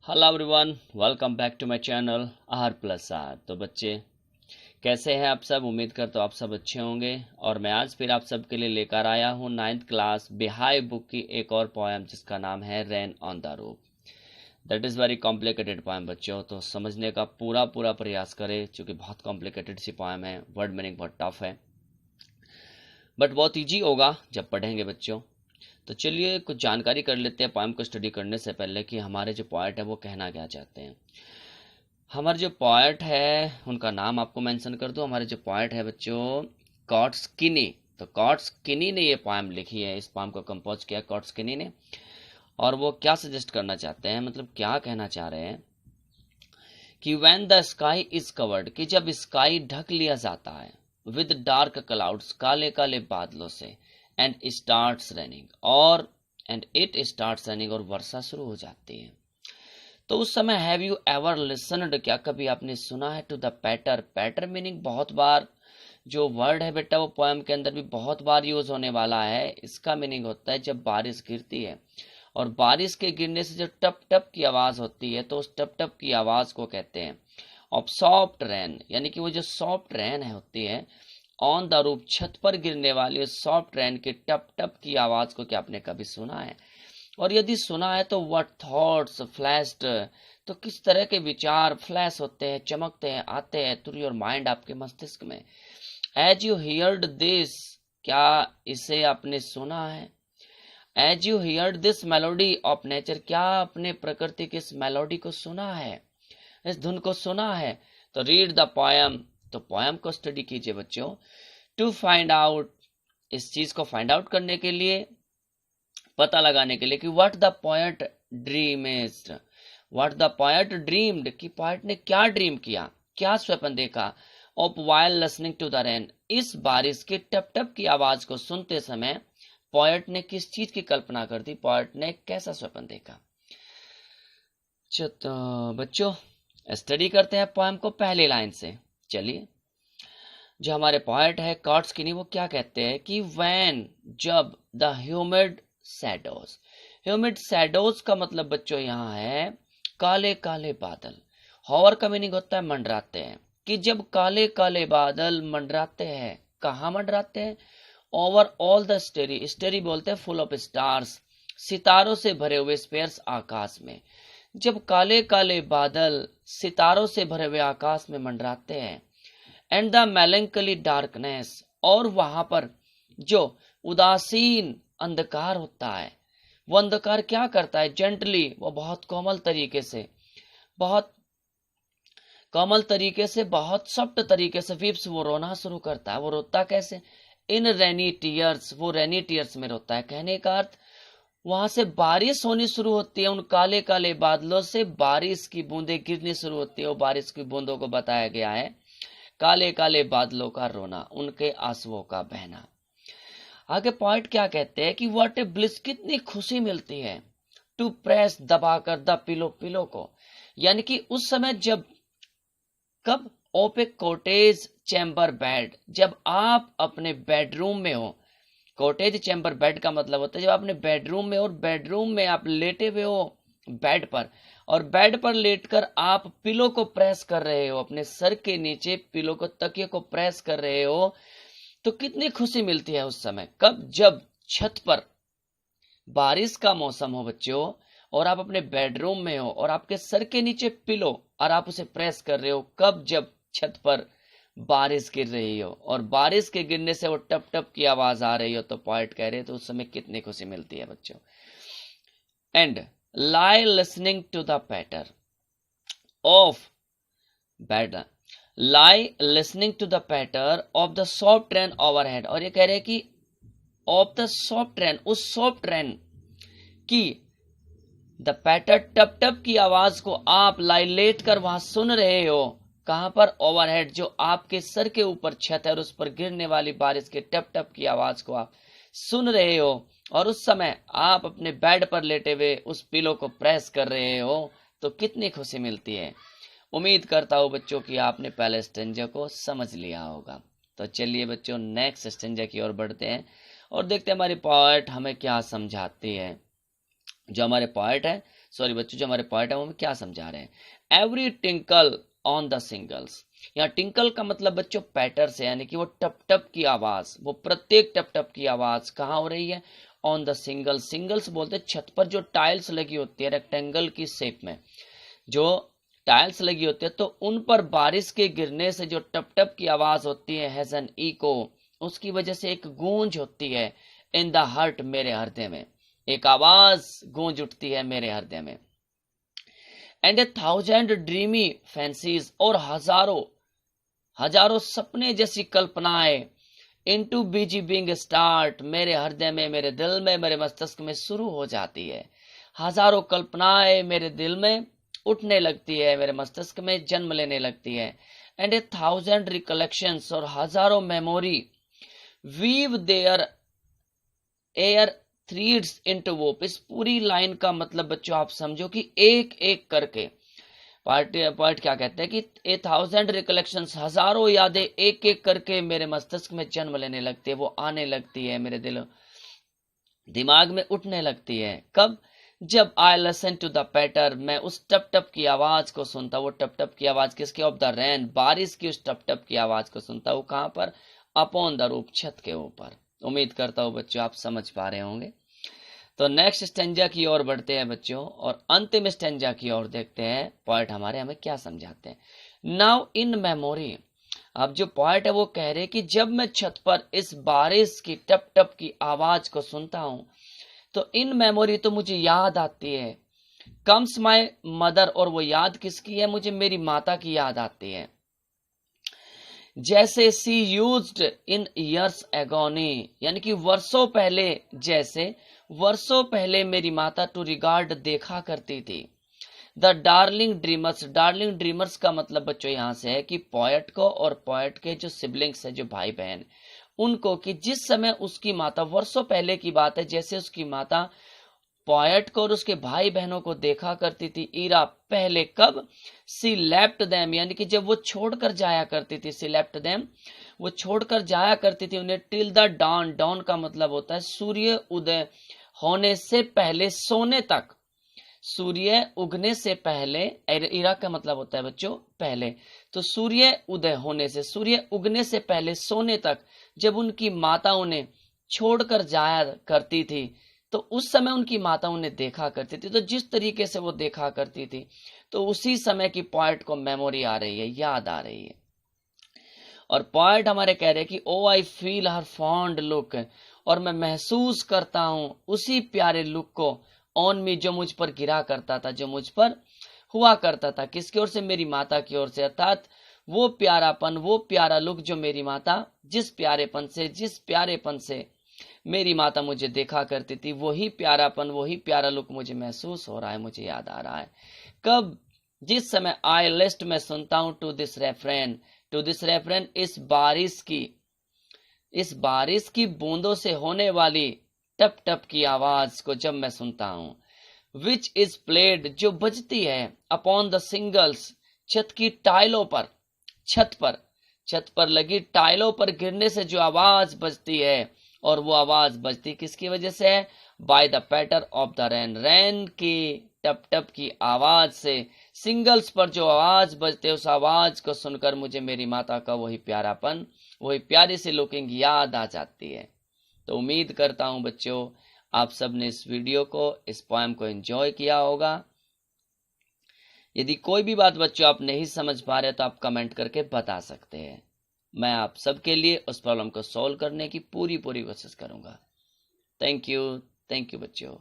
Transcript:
Hello everyone, welcome back to my channel R plus R. तो बच्चे कैसे हैं आप सब? उम्मीद करता हूँ आप सब अच्छे होंगे। और मैं आज फिर आप सबके लिए लेकर आया हूँ 9th क्लास बिहाइव बुक की एक और पोएम जिसका नाम है rain on the roof. That is very complicated poem बच्चों, तो समझने का पूरा प्रयास करें क्योंकि बहुत कॉम्प्लिकेटेड सी पोएम है। वर्ड मीनिंग बहुत टफ है बट बहुत ईजी होगा जब पढ़ेंगे बच्चों। तो चलिए कुछ जानकारी कर लेते हैं पोएम को स्टडी करने से पहले कि हमारे जो पोएट है वो कहना क्या चाहते हैं। हमारे जो पोएट है उनका नाम आपको मेंशन कर दूं। हमारे जो पोएट है बच्चों कॉट्सकिनी। तो कॉट्सकिनी ने ये पोएम लिखी है, इस पोएम को कंपोज किया कॉट्सकिनी ने। और वो क्या सजेस्ट करना चाहते हैं, मतलब क्या कहना चाह रहे हैं कि when the sky is covered, कि जब स्काई ढक लिया जाता है विद डार्क क्लाउड्स, काले काले बादलों से, एंड स्टार्ट्स रेनिंग, और वर्षा शुरू हो जाती है। तो उस समय हैव यू एवर लिसनड, क्या कभी आपने सुना है टू द पैटर। पैटर मीनिंग बहुत बार जो वर्ड है बेटा वो पोएम के अंदर भी बहुत बार यूज होने वाला है। इसका मीनिंग होता है जब बारिश गिरती है और बारिश के गिरने से जो टप टप की आवाज होती है तो उस टप टप की आवाज को कहते हैं ऑफ सॉफ्ट रेन, यानी कि वो जो सॉफ्ट रेन है होती है ऑन द रूफ, छत पर गिरने वाली सॉफ्ट रेन के टप टप की आवाज को क्या आपने कभी सुना है? और यदि सुना है तो व्हाट थॉट्स फ्लैश्ड, तो किस तरह के विचार फ्लैश होते हैं, चमकते हैं, आते हैं थ्रू योर माइंड, आपके मस्तिष्क में। एज यू हियर्ड दिस, क्या इसे आपने सुना है? As you heard this melody of nature, क्या आपने प्रकृति की इस मेलोडी को सुना है, इस धुन को सुना है? तो रीड द पोएम, तो पोएम को स्टडी कीजिए बच्चों। टू फाइंड आउट, इस चीज को फाइंड आउट करने के लिए, पता लगाने के लिए कि what the poet dreamed, what the poet dreamed, कि पोएट ने क्या ड्रीम किया, क्या स्वप्न देखा। Of while listening to the rain, इस बारिश के टप टप की आवाज को सुनते समय पोएट ने किस चीज की कल्पना कर दी, पोएट ने कैसा स्वप्न देखा। तो बच्चों स्टडी करते हैं पोएम को पहली लाइन से। चलिए, जो हमारे पोएट है कॉट्सकिनी वो क्या कहते हैं कि व्हेन, जब, द ह्यूमिड सैडोज, ह्यूमिड सैडोज का मतलब बच्चों यहाँ है काले काले बादल। हॉवर का मीनिंग होता है मंडराते हैं, कि जब काले काले बादल मंडराते हैं, कहाँ मंडराते हैं? ओवर ऑल द स्टेरी, स्टेरी बोलते हैं फुल ऑफ स्टार्स, सितारों से भरे हुए स्पेयर्स आकाश में। जब काले काले बादल सितारों से भरे हुए आकाश में मंडराते हैं, एंड द मेलंकली डार्कनेस, और वहां पर जो उदासीन अंधकार होता है, वो अंधकार क्या करता है? जेंटली, वो बहुत कोमल तरीके से, बहुत बहुत सॉफ्ट तरीके से वीप्स, वो रोना शुरू करता है। वो रोता कैसे? इन रेनी टीयर्स, वो रेनी टीयर्स में रोता है। कहने का अर्थ वहां से बारिश होनी शुरू होती है, उन काले काले बादलों से बारिश की बूंदें गिरनी शुरू होती है। वो बारिश की बूंदों को बताया गया है काले काले बादलों का रोना, उनके आंसुओं का बहना। आगे पॉइंट क्या कहते हैं कि व्हाट ए ब्लिस, कितनी खुशी मिलती है टू प्रेस, दबाकर, द पिलो, पिलो को, यानी कि उस समय जब, कब? ओपे कॉटेज चैम्बर बेड, जब आप अपने बेडरूम में हो। कॉटेज चैम्बर बेड का मतलब होता है जब आपने बेडरूम में, और बेडरूम में आप लेटे हुए हो बेड पर, और बेड पर लेटकर आप पिलो को प्रेस कर रहे हो, अपने सर के नीचे पिलो को, तकिए को प्रेस कर रहे हो, तो कितनी खुशी मिलती है उस समय। कब? जब छत पर बारिश का मौसम हो बच्चों, और आप अपने बेडरूम में हो और आपके सर के नीचे पिलो और आप उसे प्रेस कर रहे हो। कब? जब छत पर बारिश गिर रही हो और बारिश के गिरने से वो टप टप की आवाज आ रही हो, तो पॉइंट कह रहे हैं तो उस समय कितनी खुशी मिलती है बच्चों। And lie listening to the patter of bed, lie listening to the patter of the soft rain overhead, और ये कह रहे हैं कि ऑफ द सॉफ्ट ट्रेन, उस सॉफ्ट ट्रेन की, द पैटर, टप टप की आवाज को आप लाई लेट कर वहां सुन रहे हो। कहां पर? ओवरहेड, जो आपके सर के ऊपर छत है और उस पर गिरने वाली बारिश के टप टप की आवाज को आप सुन रहे हो, और उस समय आप अपने बेड पर लेटे हुए उस पिलो को प्रेस कर रहे हो, तो कितनी खुशी मिलती है। उम्मीद करता हूं बच्चों कि आपने पहले स्टेंजा को समझ लिया होगा। तो चलिए बच्चों नेक्स्ट स्टेंजा की ओर बढ़ते हैं और देखते हैं हमारी पोएट हमें क्या समझाती है। जो हमारे पोएट है सॉरी बच्चों, जो हमारे पॉइंट है वो हमें क्या समझा रहे हैं। Every tinkle on the singles, यहाँ टिंकल का मतलब बच्चों पैटर से, यानी कि वो टप टप की आवाज, वो प्रत्येक टप टप की आवाज कहाँ हो रही है, ऑन द सिंगल्स। सिंगल्स बोलते हैं छत पर जो टाइल्स लगी होती है रेक्टेंगल की शेप में, जो टाइल्स लगी होती है, तो उन पर बारिश के गिरने से जो टप टप की आवाज होती है, हैज एन इको, उसकी वजह से एक गूंज होती है, इन द हार्ट, मेरे हृदय में एक आवाज गूंज उठती है मेरे हृदय में। And A thousand dreamy fancies, और हजारों हजारों सपने जैसी कल्पनाएं, इनटू बीजी बिंग स्टार्ट, मेरे हृदय में, मेरे दिल में, मेरे मस्तिष्क में शुरू हो जाती है। हजारों कल्पनाएं मेरे दिल में उठने लगती है, मेरे मस्तिष्क में जन्म लेने लगती है। एंड ए थाउजेंड रिकलेक्शंस, और हजारों memory, weave their airy threads into woof. इस पूरी लाइन का मतलब बच्चों आप समझो कि एक एक करके पार्ट क्या कहते हैं कि ए थाउजेंड रिकलेक्शंस, हजारों यादें एक एक करके मेरे मस्तिष्क में जन्म लेने लगती है, वो आने लगती है, मेरे दिमाग में उठने लगती है। कब? जब आई लिसन टू द पैटर, मैं उस टप टप की आवाज को सुनता। वो टप टप की आवाज किसकी? ऑफ द रेन, बारिश की उस टप टप की आवाज को सुनता हूँ। कहाँ पर? अपॉन द रूफ, छत के ऊपर। उम्मीद करता हूँ बच्चों आप समझ पा रहे होंगे। तो नेक्स्ट स्टेंजा की ओर बढ़ते हैं बच्चों, और अंतिम स्टेंजा की ओर देखते हैं पॉइंट हमारे हमें क्या समझाते हैं। नाउ इन मेमोरी, अब जो पॉइंट है वो कह रहे कि जब मैं छत पर इस बारिश की टप टप की आवाज को सुनता हूं, तो इन मेमोरी, तो मुझे याद आती है, कम्स माई मदर, और वो याद किसकी है? मुझे मेरी माता की याद आती है। जैसे सी यूज्ड इन ईयर्स एगोनी, यानी कि वर्षों पहले, जैसे वर्षों पहले मेरी माता टू रिगार्ड देखा करती थी। The darling dreamers, darling dreamers का मतलब बच्चों यहां से है कि पोएट को और पोएट के जो सिबलिंग्स है, जो भाई बहन, उनको, कि जिस समय उसकी माता, वर्षों पहले की बात है, जैसे उसकी माता पोएट को और उसके भाई बहनों को देखा करती थी। इरा, पहले। कब? सी लेफ्ट देम, यानी कि जब वो छोड़कर जाया करती थी। सी लेफ्ट देम, वो छोड़कर जाया करती थी उन्हें। टिल द डॉन, डॉन का मतलब होता है सूर्य उदय होने से पहले, सोने तक, सूर्य उगने से पहले। इरा का मतलब होता है बच्चों पहले, तो सूर्य उदय होने से, सूर्य उगने से पहले सोने तक जब उनकी माता उन्हें छोड़कर जाया करती थी, तो उस समय उनकी माता उन्हें देखा करती थी। तो जिस तरीके से वो देखा करती थी, तो उसी समय की पॉइंट को मेमोरी आ रही है, याद आ रही है। और पॉइंट हमारे कह रहे हैं कि oh I feel her fond look, और मैं महसूस करता हूं उसी प्यारे लुक को, ऑन मी, जो मुझ पर गिरा करता था, जो मुझ पर हुआ करता था। किसकी ओर से? मेरी माता की ओर से। अर्थात वो प्यारापन, वो प्यारा लुक जो मेरी माता, जिस प्यारेपन से मेरी माता मुझे देखा करती थी, वही प्यारापन, वही प्यारा लुक मुझे महसूस हो रहा है, मुझे याद आ रहा है। कब? जिस समय आई लिस्ट में सुनता हूं टू दिस रेफरेन, इस बारिश की बूंदों से होने वाली टप टप की आवाज को जब मैं सुनता हूं। विच इज प्लेड, जो बजती है, अपॉन द सिंगल्स, छत की टाइलों पर, छत पर लगी टाइलों पर गिरने से जो आवाज बजती है, और वो आवाज बजती किसकी वजह से है? By the patter of the rain, rain की टप टप की आवाज से, सिंगल्स पर जो आवाज बजते, उस आवाज को सुनकर मुझे मेरी माता का वही प्यारापन, वही प्यारी सी लुकिंग याद आ जाती है। तो उम्मीद करता हूं बच्चों आप सब ने इस वीडियो को, इस पोएम को एंजॉय किया होगा। यदि कोई भी बात बच्चों आप नहीं समझ पा रहे तो आप कमेंट करके बता सकते हैं। मैं आप सबके लिए उस प्रॉब्लम को सॉल्व करने की पूरी कोशिश करूंगा। थैंक यू बच्चों।